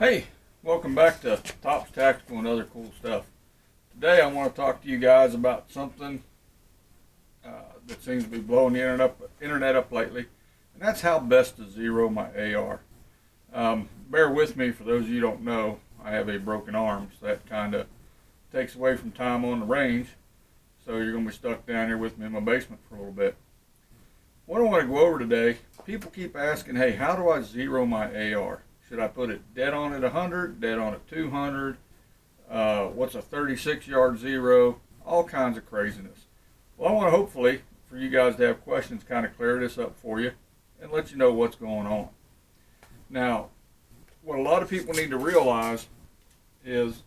Hey, welcome back to Tops Tactical and other cool stuff. Today I want to talk to you guys about something that seems to be blowing the internet up lately, and that's how best to zero my AR. Bear with me, for those of you who don't know, I have a broken arm, so that kind of takes away from time on the range, so you're going to be stuck down here with me in my basement for a little bit. What I want to go over today, people keep asking, hey, how do I zero my AR? Should I put it dead on at 100, dead on at 200? What's a 36-yard zero? All kinds of craziness. Well, I want to hopefully, for you guys to have questions, kind of clear this up for you and let you know what's going on. Now, what a lot of people need to realize is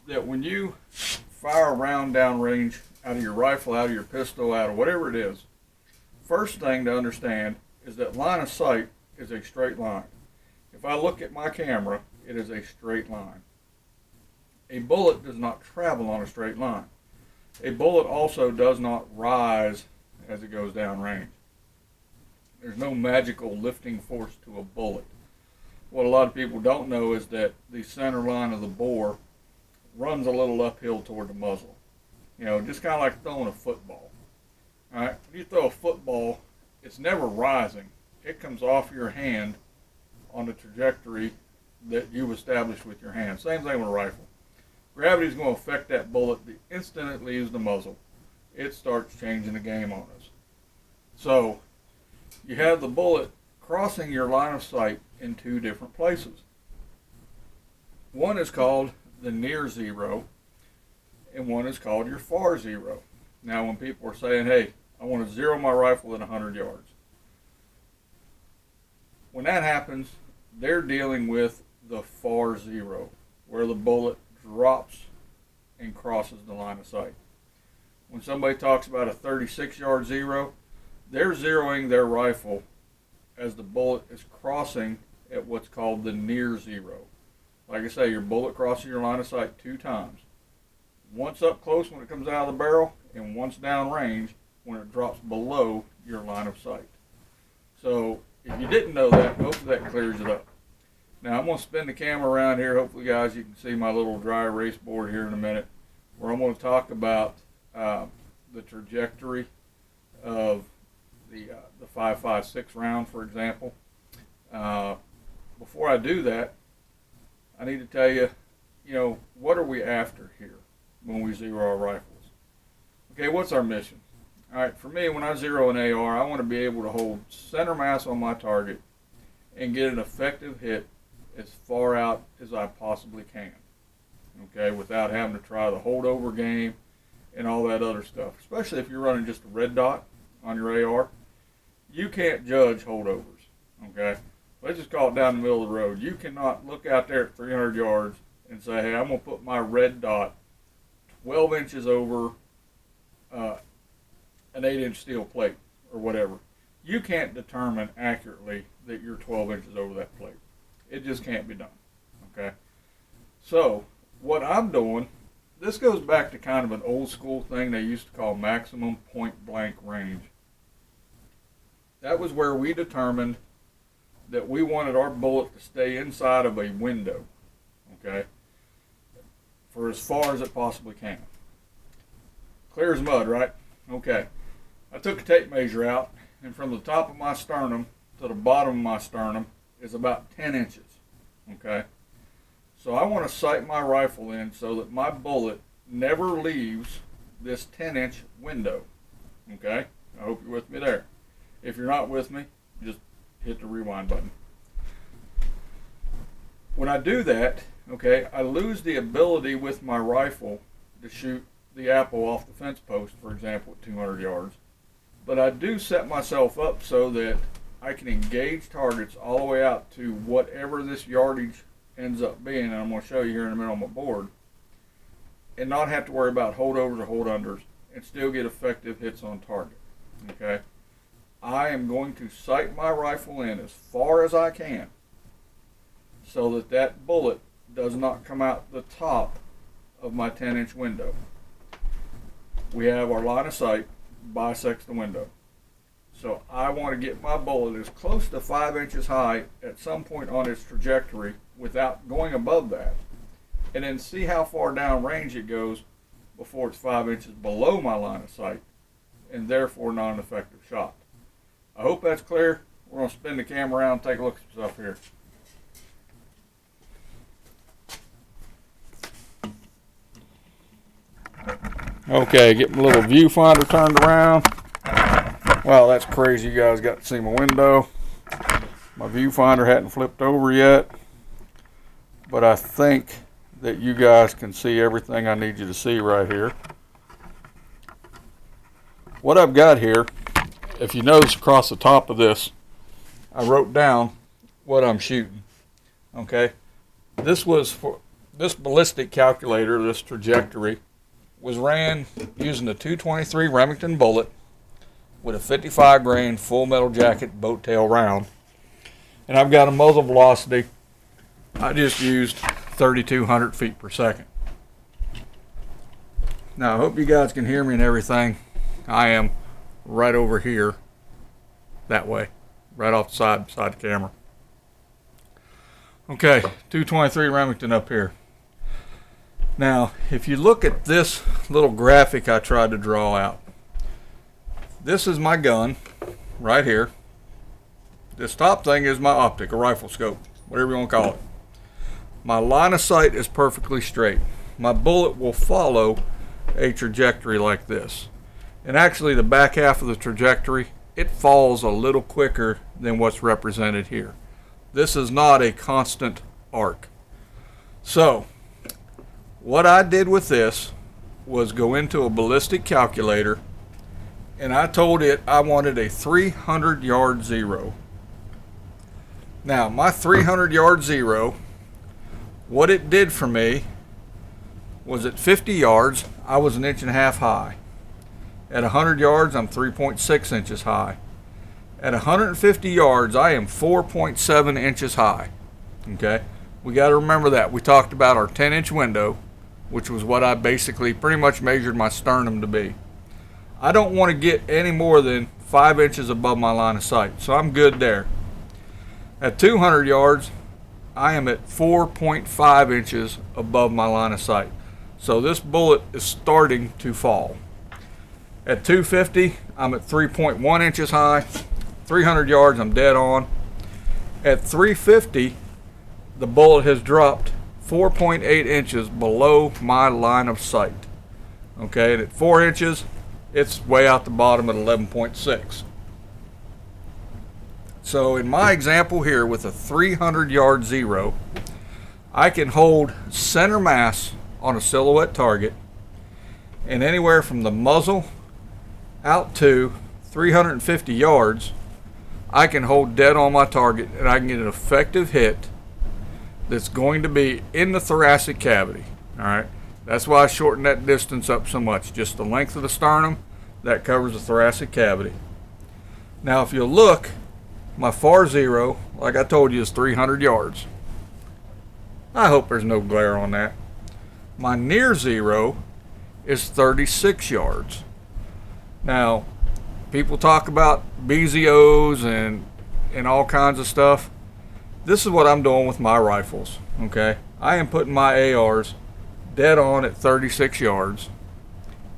that when you fire a round downrange out of your rifle, out of your pistol, out of whatever it is, first thing to understand is that line of sight is a straight line. If I look at my camera, it is a straight line. A bullet does not travel on a straight line. A bullet also does not rise as it goes downrange. There's no magical lifting force to a bullet. What a lot of people don't know is that the center line of the bore runs a little uphill toward the muzzle. You know, just kind of like throwing a football. All right, when you throw a football, it's never rising. It comes off your hand on the trajectory that you've established with your hand. Same thing with a rifle. Gravity is going to affect that bullet the instant it leaves the muzzle. It starts changing the game on us. So you have the bullet crossing your line of sight in two different places. One is called the near zero, and one is called your far zero. Now when people are saying, hey, I want to zero my rifle at 100 yards. When that happens, they're dealing with the far zero, where the bullet drops and crosses the line of sight. When somebody talks about a 36-yard zero, they're zeroing their rifle as the bullet is crossing at what's called the near zero. Like I say, your bullet crosses your line of sight two times. Once up close when it comes out of the barrel, and once down range when it drops below your line of sight. So if you didn't know that, hopefully that clears it up. Now I'm going to spin the camera around here. Hopefully, guys, you can see my little dry erase board here in a minute, where I'm going to talk about the trajectory of the 5.56 round, for example. Before I do that, I need to tell you, what are we after here when we zero our rifles? Okay, what's our mission? All right, for me, when I zero an AR, I want to be able to hold center mass on my target and get an effective hit as far out as I possibly can, okay, without having to try the holdover game and all that other stuff, especially if you're running just a red dot on your AR. You can't judge holdovers, okay? Let's just call it down the middle of the road. You cannot look out there at 300 yards and say, hey, I'm going to put my red dot 12 inches over an 8-inch steel plate or whatever. You can't determine accurately that you're 12 inches over that plate. It just can't be done, okay? So what I'm doing, this goes back to kind of an old school thing they used to call maximum point blank range. That was where we determined that we wanted our bullet to stay inside of a window, okay, for as far as it possibly can. Clear as mud, right? Okay. I took a tape measure out, and from the top of my sternum to the bottom of my sternum is about 10 inches, okay? So I want to sight my rifle in so that my bullet never leaves this 10-inch window, okay? I hope you're with me there. If you're not with me, just hit the rewind button. When I do that, okay, I lose the ability with my rifle to shoot the apple off the fence post, for example, at 200 yards. But I do set myself up so that I can engage targets all the way out to whatever this yardage ends up being, and I'm going to show you here in a minute on my board, and not have to worry about holdovers or hold unders, and still get effective hits on target, okay? I am going to sight my rifle in as far as I can so that that bullet does not come out the top of my 10-inch window. We have our line of sight bisects the window. So I want to get my bullet as close to 5 inches high at some point on its trajectory without going above that, and then see how far down range it goes before it's 5 inches below my line of sight, and therefore not an effective shot. I hope that's clear. We're going to spin the camera around and take a look at some stuff here. Okay, get my little viewfinder turned around. Wow, that's crazy. You guys got to see my window. My viewfinder hadn't flipped over yet, but I think that you guys can see everything I need you to see right here. What I've got here, if you notice across the top of this, I wrote down what I'm shooting. Okay, this was for this ballistic calculator. This trajectory was ran using a 223 Remington bullet with a 55 grain full metal jacket boat tail round, and I've got a muzzle velocity. I just used 3,200 feet per second. Now I hope you guys can hear me and everything. I am right over here, that way, right off the side beside the camera. Okay, 223 Remington up here. Now, if you look at this little graphic I tried to draw out, this is my gun right here. This top thing is my optic, a rifle scope, whatever you want to call it. My line of sight is perfectly straight. My bullet will follow a trajectory like this. And actually the back half of the trajectory, it falls a little quicker than what's represented here. This is not a constant arc. So, what I did with this was go into a ballistic calculator, and I told it I wanted a 300 yard zero. Now, my 300 yard zero, what it did for me was at 50 yards, I was 1.5 inches high. At 100 yards, I'm 3.6 inches high. At 150 yards, I am 4.7 inches high. Okay, we got to remember that. We talked about our 10-inch window, which was what I basically pretty much measured my sternum to be. I don't want to get any more than 5 inches above my line of sight, so I'm good there. At 200 yards, I am at 4.5 inches above my line of sight. So this bullet is starting to fall. At 250, I'm at 3.1 inches high. 300 yards, I'm dead on. At 350, the bullet has dropped 4.8 inches below my line of sight. Okay, and at 4 inches, it's way out the bottom at 11.6. So in my example here with a 300 yard zero, I can hold center mass on a silhouette target, and anywhere from the muzzle out to 350 yards, I can hold dead on my target, and I can get an effective hit that's going to be in the thoracic cavity. All right, that's why I shortened that distance up so much. Just the length of the sternum, that covers the thoracic cavity. Now, if you look, my far zero, like I told you, is 300 yards. I hope there's no glare on that. My near zero is 36 yards. Now, people talk about BZOs and all kinds of stuff. This is what I'm doing with my rifles, okay? I am putting my ARs dead on at 36 yards,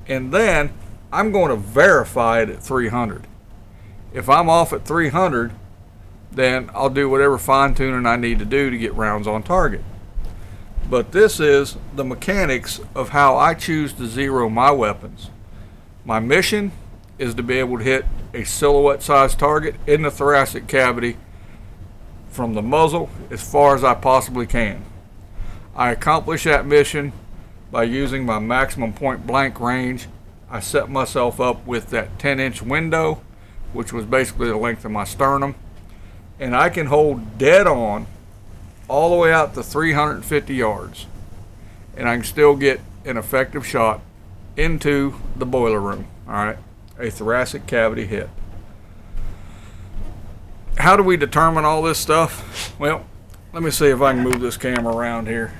and then I'm going to verify it at 300. If I'm off at 300, then I'll do whatever fine-tuning I need to do to get rounds on target. But this is the mechanics of how I choose to zero my weapons. My mission is to be able to hit a silhouette-sized target in the thoracic cavity from the muzzle as far as I possibly can. I accomplish that mission by using my maximum point-blank range. I set myself up with that 10-inch window, which was basically the length of my sternum, and I can hold dead on all the way out to 350 yards, and I can still get an effective shot into the boiler room. All right, a thoracic cavity hit. How do we determine all this stuff? Well, let me see if I can move this camera around here.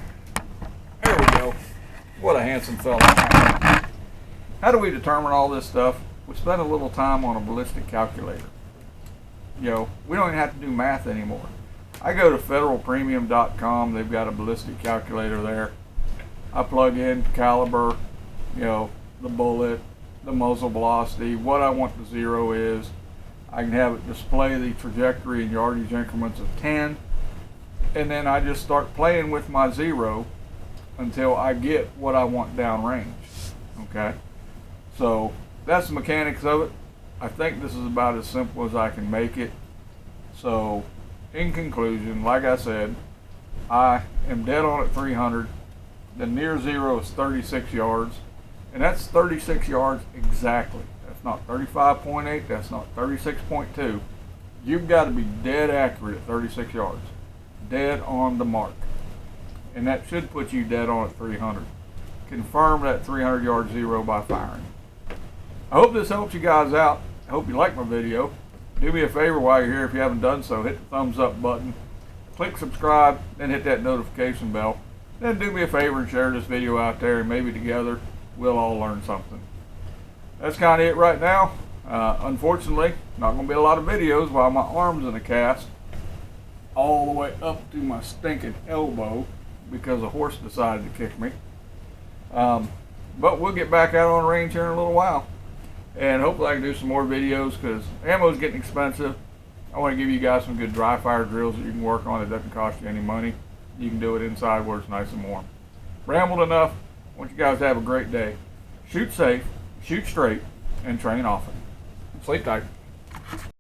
There we go. What a handsome fella. How do we determine all this stuff? We spent a little time on a ballistic calculator. we don't even have to do math anymore. I go to federalpremium.com. They've got a ballistic calculator there. I plug in caliber, the bullet, the muzzle velocity, what I want the zero is. I can have it display the trajectory in yardage increments of 10, and then I just start playing with my zero until I get what I want downrange. Okay, so that's the mechanics of it. I think this is about as simple as I can make it. So in conclusion, like I said, I am dead on at 300. The near zero is 36 yards, and that's 36 yards exactly. That's not 35.8, that's not 36.2. You've got to be dead accurate at 36 yards. Dead on the mark. And that should put you dead on at 300. Confirm that 300 yard zero by firing. I hope this helps you guys out. I hope you like my video. Do me a favor while you're here, if you haven't done so, hit the thumbs up button. Click subscribe, then hit that notification bell. Then do me a favor and share this video out there, and maybe together we'll all learn something. That's kind of it right now. Unfortunately, not going to be a lot of videos while my arm's in a cast all the way up to my stinking elbow because a horse decided to kick me. But we'll get back out on the range here in a little while, and hopefully I can do some more videos because ammo's getting expensive. I want to give you guys some good dry fire drills that you can work on. It doesn't cost you any money. You can do it inside where it's nice and warm. Rambled enough. I want you guys to have a great day. Shoot safe, shoot straight, and train often. Sleep tight.